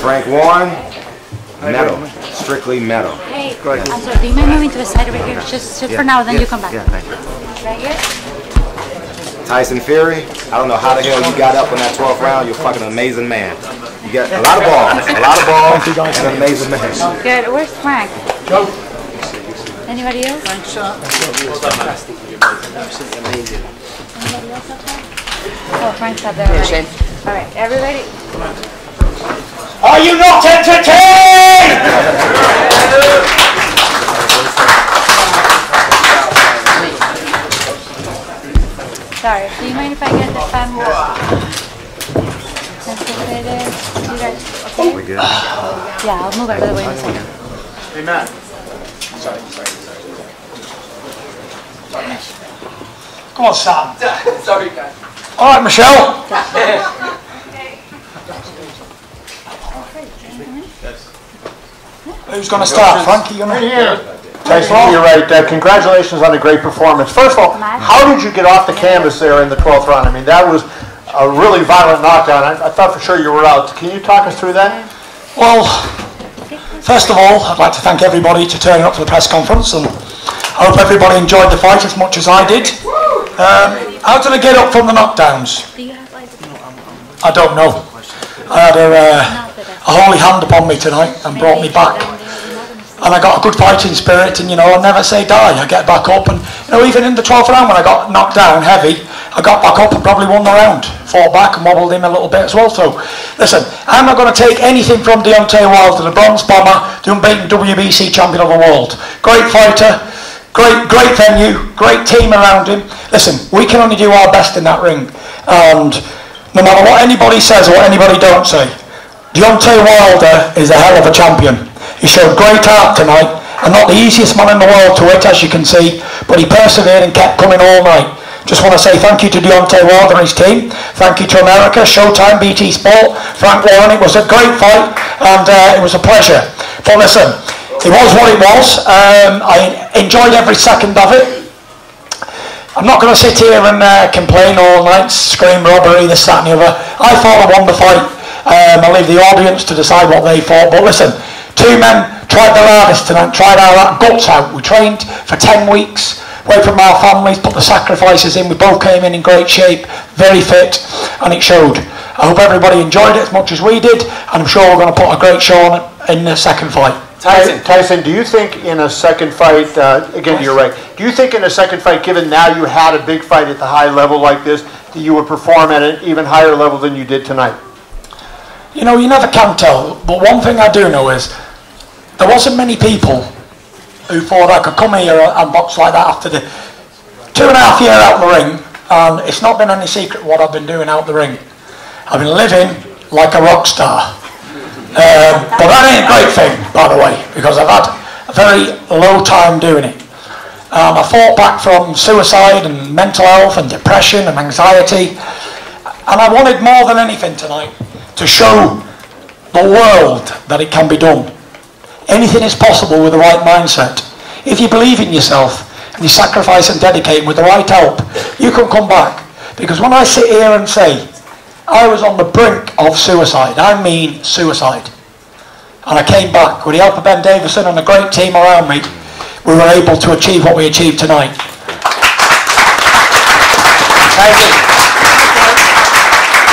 Frank Warren, metal, strictly metal. Hey, I'm sorry, do you mind moving to the side over here? Just for now, then you come back. Yeah, thank you. Right here? Tyson Fury, I don't know how the hell you got up in that 12th round. You're a fucking amazing man. You got a lot of balls, and an amazing man. Good. Where's Frank? Anybody else? Frank shot. Fantastic. Absolutely amazing. Anybody else up there? Oh, Frank's up there already. All right, everybody. Are you not entertained? Sorry, do you mind if I get the fan? You guys okay? We good? Yeah, I'll move out of the way in a second. Hey, Matt. Sorry. Come on, Sam. Sorry, guys. All right, Michelle. Who's going to start? Frank, you going to? Tyson, you're right. Congratulations on a great performance. First of all, how did you get off the canvas there in the 12th round? I mean, that was a really violent knockdown. I thought for sure you were out. Can you talk us through that? Well, first of all, I'd like to thank everybody for turning up for the press conference, and I hope everybody enjoyed the fight as much as I did. How did I get up from the knockdowns? I don't know. I had a holy hand upon me tonight and brought me back. And I got a good fighting spirit, and I never say die. I get back up, and even in the 12th round when I got knocked down heavy, I got back up and probably won the round. Fought back and wobbled him a little bit as well. So, listen, I'm not going to take anything from Deontay Wilder, the bronze bomber, the unbeaten WBC champion of the world. Great fighter, great venue, great team around him. Listen, we can only do our best in that ring, and no matter what anybody says or what anybody don't say, Deontay Wilder is a hell of a champion. He showed great heart tonight, and not the easiest man in the world to hit, as you can see, but he persevered and kept coming all night. Just want to say thank you to Deontay Wilder and his team. Thank you to America, Showtime, BT Sport, Frank Warren. It was a great fight, and it was a pleasure. But listen, it was what it was. I enjoyed every second of it. I'm not going to sit here and complain all night, scream robbery, this, that and the other. I thought I won the fight. I'll leave the audience to decide what they thought. But listen, two men tried their hardest tonight, tried our guts out. We trained for 10 weeks, away from our families, put the sacrifices in. We both came in great shape, very fit, and it showed. I hope everybody enjoyed it as much as we did, and I'm sure we're going to put a great show on in the second fight. Tyson, do you think in a second fight, again, you're right, do you think in a second fight, given now you had a big fight at the high level like this, that you would perform at an even higher level than you did tonight? You never can tell, but one thing I do know is there wasn't many people who thought I could come here and box like that after the 2.5 years out in the ring, and it's not been any secret what I've been doing out the ring. I've been living like a rock star. But that ain't a great thing, by the way, because I've had a very low time doing it. I fought back from suicide and mental health and depression and anxiety, and I wanted more than anything tonight to show the world that it can be done. Anything is possible with the right mindset. If you believe in yourself and you sacrifice and dedicate with the right help, you can come back. Because when I sit here and say I was on the brink of suicide, I mean suicide, and I came back with the help of Ben Davison and a great team around me, we were able to achieve what we achieved tonight.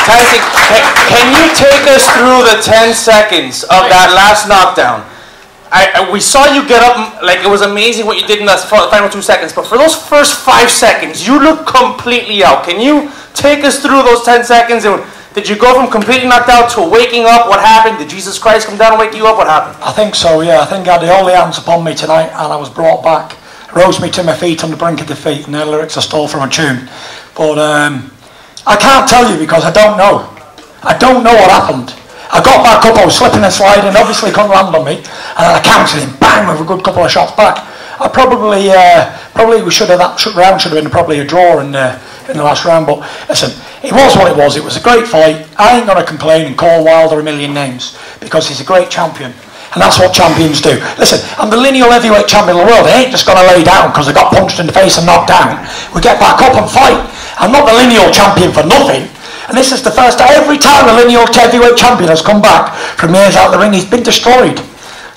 Tyson, can you take us through the 10 seconds of that last knockdown? We saw you get up, like it was amazing what you did in the final 2 seconds, but for those first 5 seconds, you looked completely out. Can you take us through those 10 seconds? And did you go from completely knocked out to waking up? What happened? Did Jesus Christ come down and wake you up? What happened? I think so, yeah. I think I had the holy hands upon me tonight, and I was brought back. Rose me to my feet on the brink of defeat, and their lyrics are stole from a tune. But I can't tell you because I don't know. I don't know what happened. I got back up, I was slipping and sliding, obviously couldn't land on me, and then I countered him, bang, with a good couple of shots back. I probably we should have, that round should have been probably a draw in the last round, but listen, it was what it was. It was a great fight. I ain't going to complain and call Wilder a million names, because he's a great champion, and that's what champions do. Listen, I'm the lineal heavyweight champion of the world. I ain't just going to lay down because I got punched in the face and knocked down. We get back up and fight. I'm not the lineal champion for nothing. And this is the first time, every time a lineal heavyweight champion has come back from years out of the ring, he's been destroyed.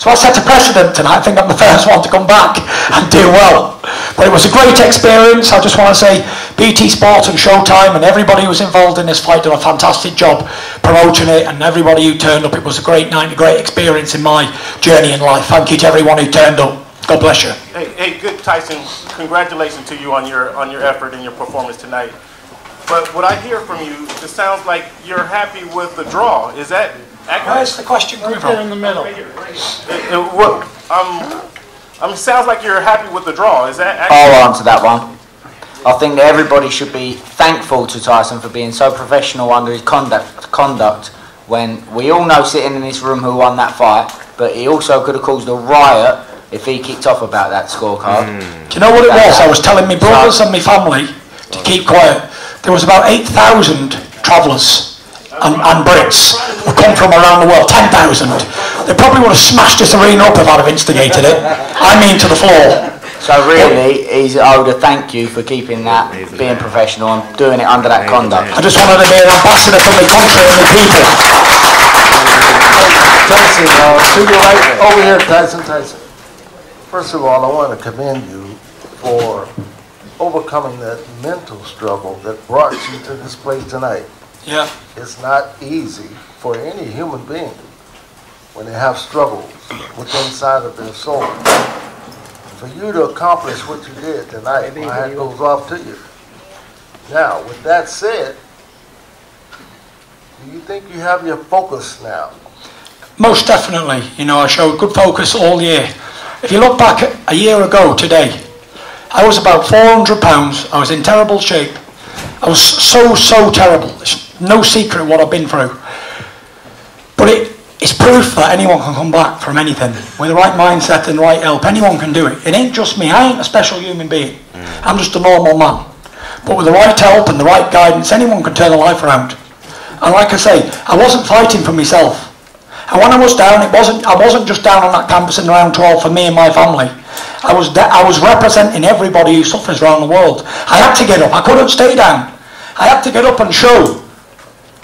So I set a precedent tonight. I think I'm the first one to come back and do well. But it was a great experience. I just want to say BT Sport and Showtime and everybody who was involved in this fight did a fantastic job promoting it, and everybody who turned up. It was a great night, a great experience in my journey in life. Thank you to everyone who turned up. God bless you. Hey, good, Tyson. Congratulations to you on your effort and your performance tonight. But what I hear from you, it sounds like you're happy with the draw. Is that accurate? Where's the question coming from? In the middle. Sounds like you're happy with the draw. Is that accurate? I'll answer that one. I think that everybody should be thankful to Tyson for being so professional under his conduct when we all know sitting in this room who won that fight, but he also could have caused a riot if he kicked off about that scorecard. Do you know what it was? I was telling my brothers and my family to keep quiet. There was about 8,000 travellers and Brits who come from around the world, 10,000. They probably would have smashed this arena up if I'd have instigated it. I mean to the floor. So really, he's owed a thank you for keeping that, being professional and doing it under that conduct. I just wanted to be an ambassador for my country and my people. Tyson, to your right, over here, Tyson. First of all, I want to commend you for overcoming that mental struggle that brought you to this place tonight. Yeah. It's not easy for any human being when they have struggles within inside of their soul. For you to accomplish what you did tonight, my hat goes off to you. Now, with that said, do you think you have your focus now? Most definitely. You know, I showed good focus all year. If you look back a year ago today, I was about 400 pounds. I was in terrible shape. I was so terrible. It's no secret what I've been through. But it's proof that anyone can come back from anything. With the right mindset and right help, anyone can do it. It ain't just me. I ain't a special human being. I'm just a normal man. But with the right help and the right guidance, anyone can turn a life around. And like I say, I wasn't fighting for myself. And when I was down, I wasn't just down on that campus in round 12 for me and my family. I was representing everybody who suffers around the world. I had to get up. I couldn't stay down. I had to get up and show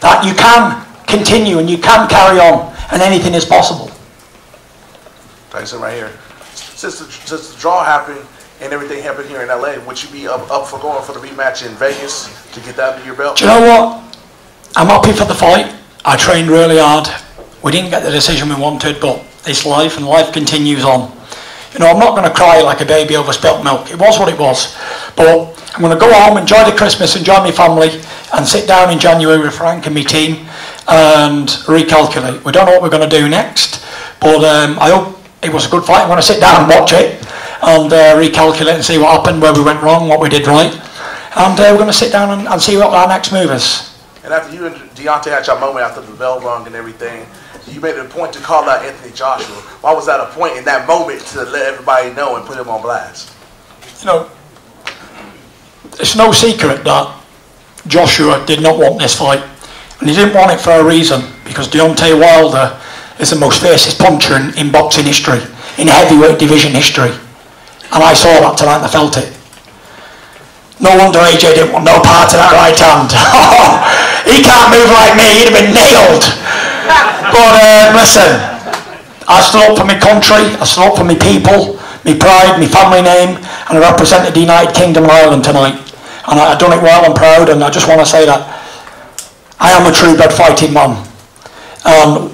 that you can continue and you can carry on and anything is possible. Tyson, right here. Since the draw happened and everything happened here in LA, would you be up for going for the rematch in Vegas to get that under your belt? Do you know what? I'm happy for the fight. I trained really hard. We didn't get the decision we wanted, but it's life and life continues on. You know, I'm not going to cry like a baby over spilt milk. It was what it was. But I'm going to go home, enjoy the Christmas, enjoy my family, and sit down in January with Frank and my team and recalculate. We don't know what we're going to do next, but I hope it was a good fight. I'm going to sit down and watch it and recalculate and see what happened, where we went wrong, what we did right. And we're going to sit down and see what our next move is. And after you and Deontay had your moment after the bell rung and everything, you made it a point to call out Anthony Joshua. Why was that a point in that moment to let everybody know and put him on blast? You know, it's no secret that Joshua did not want this fight. And he didn't want it for a reason, because Deontay Wilder is the most fiercest puncher in boxing history, in heavyweight division history. And I saw that tonight and I felt it. No wonder AJ didn't want no part of that right hand. He can't move like me, he'd have been nailed. But listen, I stood up for my country, I stood up for my people, my pride, my family name, and I represented the United Kingdom and Ireland tonight. And I've done it well and proud, and I just want to say that I am a true-blood fighting man.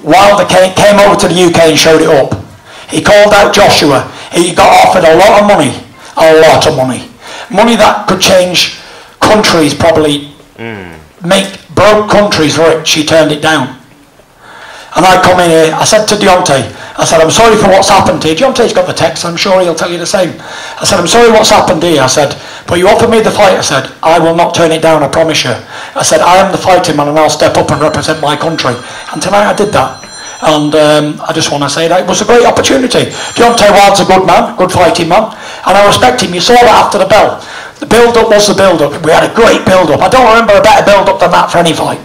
Wilder came over to the UK and showed it up. He called out Joshua. He got offered a lot of money. Money that could change countries, probably make broke countries rich. He turned it down. And I come in here, I said to Deontay, I said, I'm sorry for what's happened here. Deontay's got the text, I'm sure he'll tell you the same. I said, I'm sorry what's happened here. I said, but you offered me the fight. I said, I will not turn it down, I promise you. I said, I am the fighting man and I'll step up and represent my country. And tonight I did that. And I just want to say that it was a great opportunity. Deontay Wilder's a good man, good fighting man, and I respect him. You saw that after the bell. The build-up was the build-up. We had a great build-up. I don't remember a better build-up than that for any fight.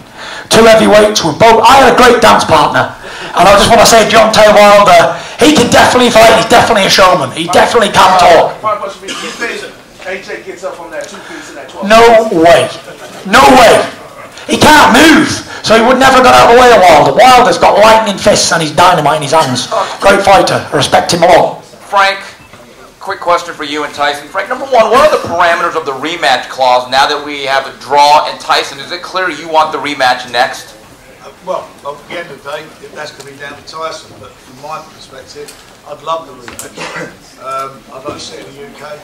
Two heavyweights were both. I had a great dance partner, and I just want to say, Deontay Wilder, he can definitely fight. He's definitely a showman. He definitely can talk. One question for you. AJ gets up on that 2 piece in that 12. No way. No way. He can't move, so he would never got out of the way of Wilder. Wilder's got lightning fists and he's dynamite in his hands. Great fighter. I respect him a lot. Frank, quick question for you and Tyson. Frank, number one, what are the parameters of the rematch clause now that we have a draw? And Tyson, is it clear you want the rematch next? Well, at the end of the day, that's going to be down to Tyson, but from my perspective, I'd love the rematch. I'd like to see it in the UK,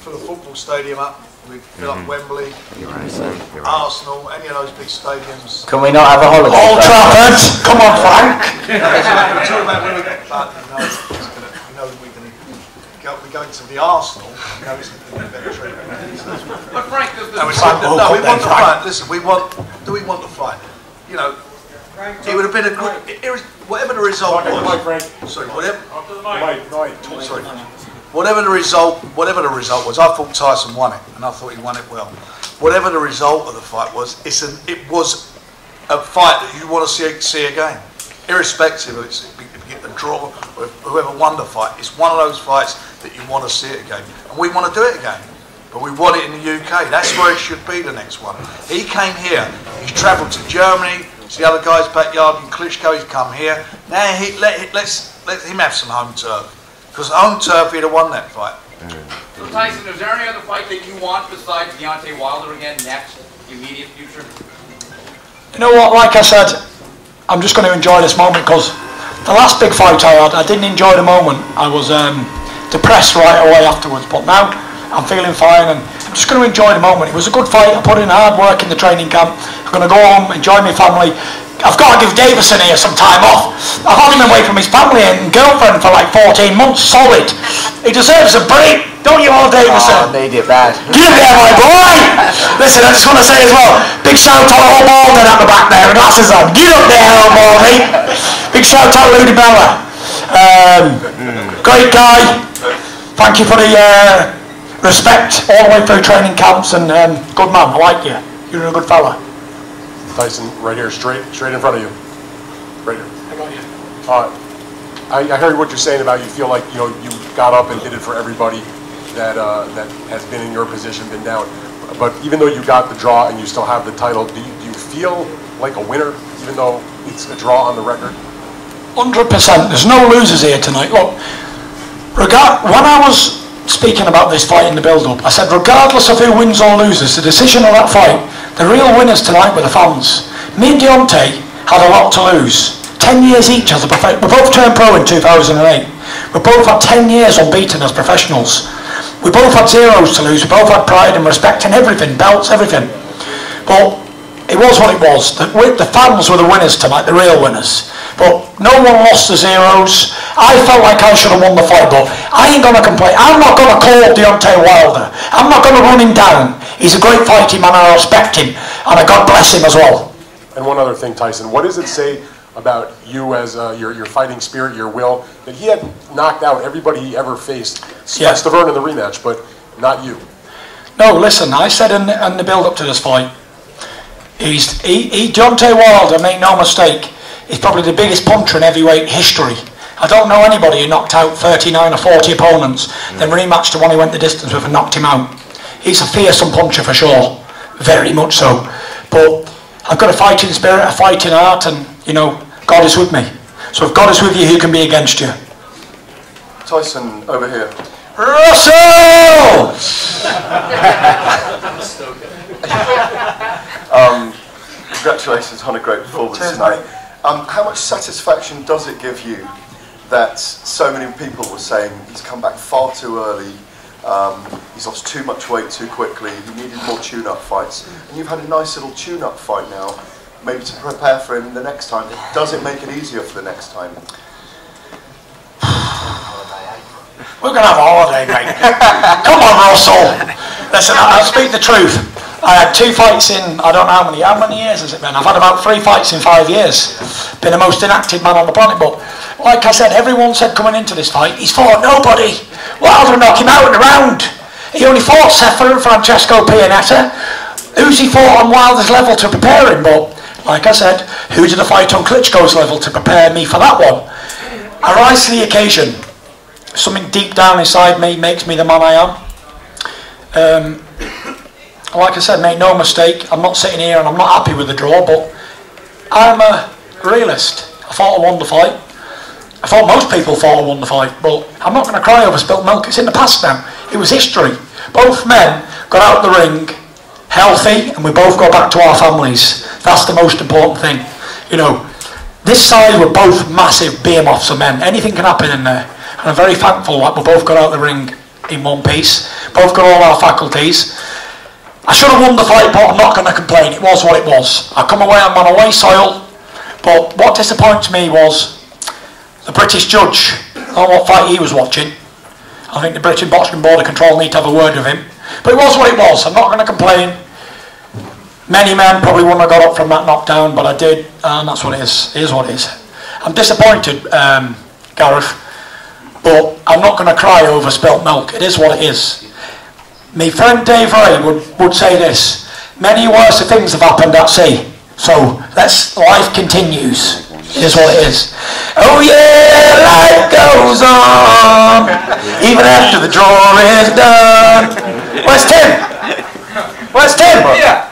fill a football stadium up, we fill up Wembley, Arsenal, any of those big stadiums. Can we not have a holiday? Old Trafford! Come on, Frank! We're going to the Arsenal, you know, it's going to be a better treatment. But Frank, No, we want the fight. Listen, do we want the fight? You know, it would have been a good, whatever the result was. Sorry, whatever. Sorry. Whatever the result was, I thought Tyson won it, and I thought he won it well. Whatever the result of the fight was, it was a fight that you want to see again, irrespective of it's a draw or whoever won the fight. It's one of those fights that you want to see it again, and we want to do it again. But we want it in the UK. That's where it should be, the next one. He came here. He's travelled to Germany. It's the other guy's backyard in Klitschko. He's come here. Now let's let him have some home turf. Because home turf, he'd have won that fight. So Tyson, is there any other fight that you want besides Deontay Wilder again next, immediate future? You know what, like I said, I'm just going to enjoy this moment because the last big fight I had, I didn't enjoy the moment. I was depressed right away afterwards, but now I'm feeling fine and I'm just going to enjoy the moment. It was a good fight. I put in hard work in the training camp. I'm going to go home, enjoy my family. I've got to give Davison here some time off. I've had him away from his family and girlfriend for like 14 months, solid. He deserves a break, don't you all, Davison? Oh, I need it bad. Get in there, my boy! Listen, I just want to say as well, big shout out to old Alden at the back there, with glasses on. Get up there, old Baldy. Big shout out to Ludi Bella. Great guy. Thank you for the respect all the way through training camps and good man, I like you. You're a good fella. Tyson, right here, straight in front of you. Right here. I got you. I heard what you're saying about you feel like you got up and did it for everybody that has been in your position, been down. But even though you got the draw and you still have the title, do you feel like a winner, even though it's a draw on the record? 100%. There's no losers here tonight. Look, when I was speaking about this fight in the build-up, I said regardless of who wins or loses, the decision of that fight, the real winners tonight were the fans. Me and Deontay had a lot to lose. 10 years each as a professional. We both turned pro in 2008. We both had 10 years unbeaten as professionals. We both had zeros to lose. We both had pride and respect and everything, belts, everything. But it was what it was. The fans were the winners tonight, the real winners. But no one lost the zeros. I felt like I should have won the fight, but I ain't going to complain. I'm not going to call Deontay Wilder. I'm not going to run him down. He's a great fighting man, I respect him, and God bless him as well. And one other thing, Tyson, what does it say about you as your fighting spirit, your will, that he had knocked out everybody he ever faced? Yeah. Stavern in the rematch, but not you. No, listen, I said in the build-up to this fight, Deontay Wilder, make no mistake, he's probably the biggest puncher in heavyweight history. I don't know anybody who knocked out 39 or 40 opponents, then rematched the one he went the distance with and knocked him out. He's a fearsome puncher for sure, very much so. But I've got a fighting spirit, a fighting heart, and God is with me. So if God is with you, who can be against you? Tyson, over here. Russell! Congratulations on a great performance tonight. How much satisfaction does it give you that so many people were saying he's come back far too early, he's lost too much weight too quickly, he needed more tune-up fights, and you've had a nice little tune-up fight now, maybe to prepare for him the next time. Does it make it easier for the next time? We're going to have a holiday, mate. Come on, Russell. Listen, I'll speak the truth. I had 2 fights in, I don't know how many years has it been? I've had about 3 fights in 5 years. Been the most inactive man on the planet, but like I said, everyone said coming into this fight, he's fought nobody. Wilder knocked him out in the round. He only fought Sefer and Francesco Pianetta. Who's he fought on Wilder's level to prepare him? But like I said, who did I fight on Klitschko's level to prepare me for that one? I rise to the occasion. Something deep down inside me makes me the man I am. like I said, make no mistake, I'm not sitting here and I'm not happy with the draw, but I'm a realist. I thought I won the fight. I thought most people thought I won the fight, but I'm not going to cry over spilt milk. It's in the past now. It was history. Both men got out the ring healthy, and we both got back to our families. That's the most important thing. You know, this side were both massive behemoths of men. Anything can happen in there. And I'm very thankful that we both got out the ring in one piece. Both got all our faculties. I should have won the fight, but I'm not going to complain. It was what it was. I come away, I'm on away soil. But what disappoints me was the British judge. I don't know what fight he was watching. I think the British Boxing Board of Control need to have a word with him. But it was what it was. I'm not going to complain. Many men probably wouldn't have got up from that knockdown, but I did, and that's what it is. It is what it is. I'm disappointed, Gareth, but I'm not going to cry over spilt milk. It is what it is. My friend Dave Ray would say this: many worse things have happened at sea. So life continues. It is what it is. Oh yeah, life goes on even after the draw is done. Where's Tim? Where's Tim? Yeah.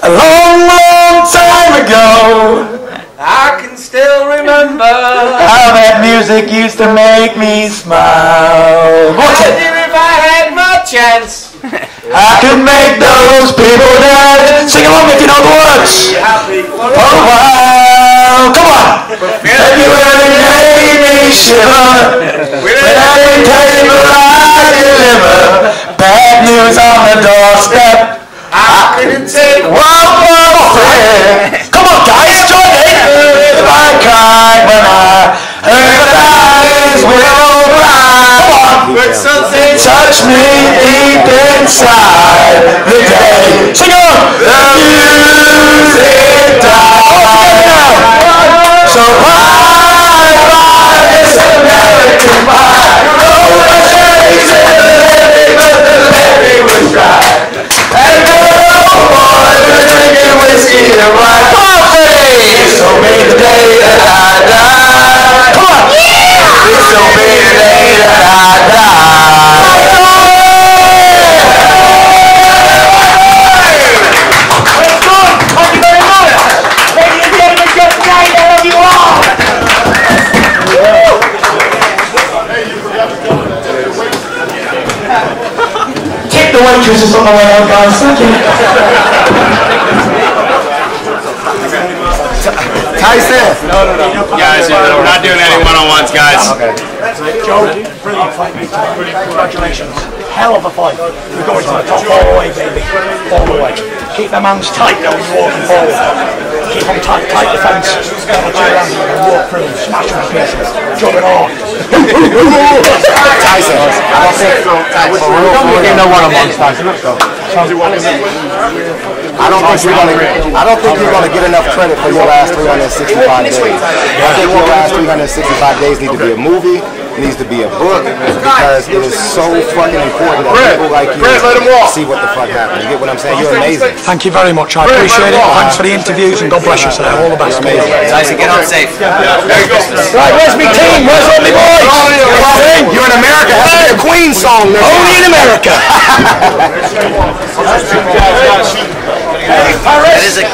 A long, long time ago, I can still remember how that music used to make me smile. What's it? If I had my chance, I could make those people dance. Sing along if you know the words. Oh wow, come on. February made me shiver when I didn't take the right deliver. Bad news on the doorstep. I couldn't take one more friend. Come on, guys, join in. If I cried when I heard the eyes will cry. Come on, but something touched me deep inside the day. Sing on. The music died. So bye, this American pie. No one chasing the living, but the levee was dry. And no boys were drinking whiskey to ride coffee. So be the day that I die. Come on! Yeah! This will be the day that I die. It's good! Thank you very much! Ladies and gentlemen, good night, I love you all! Take the waitresses on the way out, guys. Thank you. Tyson! No. Guys, we're not doing any one-on-ones, guys. Okay. Joe, brilliant fight. Congratulations. Hell of a fight. We're going to the top all the way, baby. All the way. Keep them hands tight now when you're walking forward. Keep them tight, tight defence. Got the two hands you can walk through, smash them to pieces. Jump it on. Tyson, I don't think we're getting no one-on-ones, Tyson. Let's go. I don't think you're gonna get enough credit for your last 365 days. I think your last 365 days need to be a movie, needs to be a book, because it is so fucking important that people like you see what the fuck happened. You get what I'm saying? You're amazing. Thank you very much. I appreciate it. Thanks for the interviews and God bless you, sir. All the best. Tyson, get home safe. Merry Christmas. Right, where's my team? Where's all my boys? You're in America. Have to be a Queen song. Only in America. That is a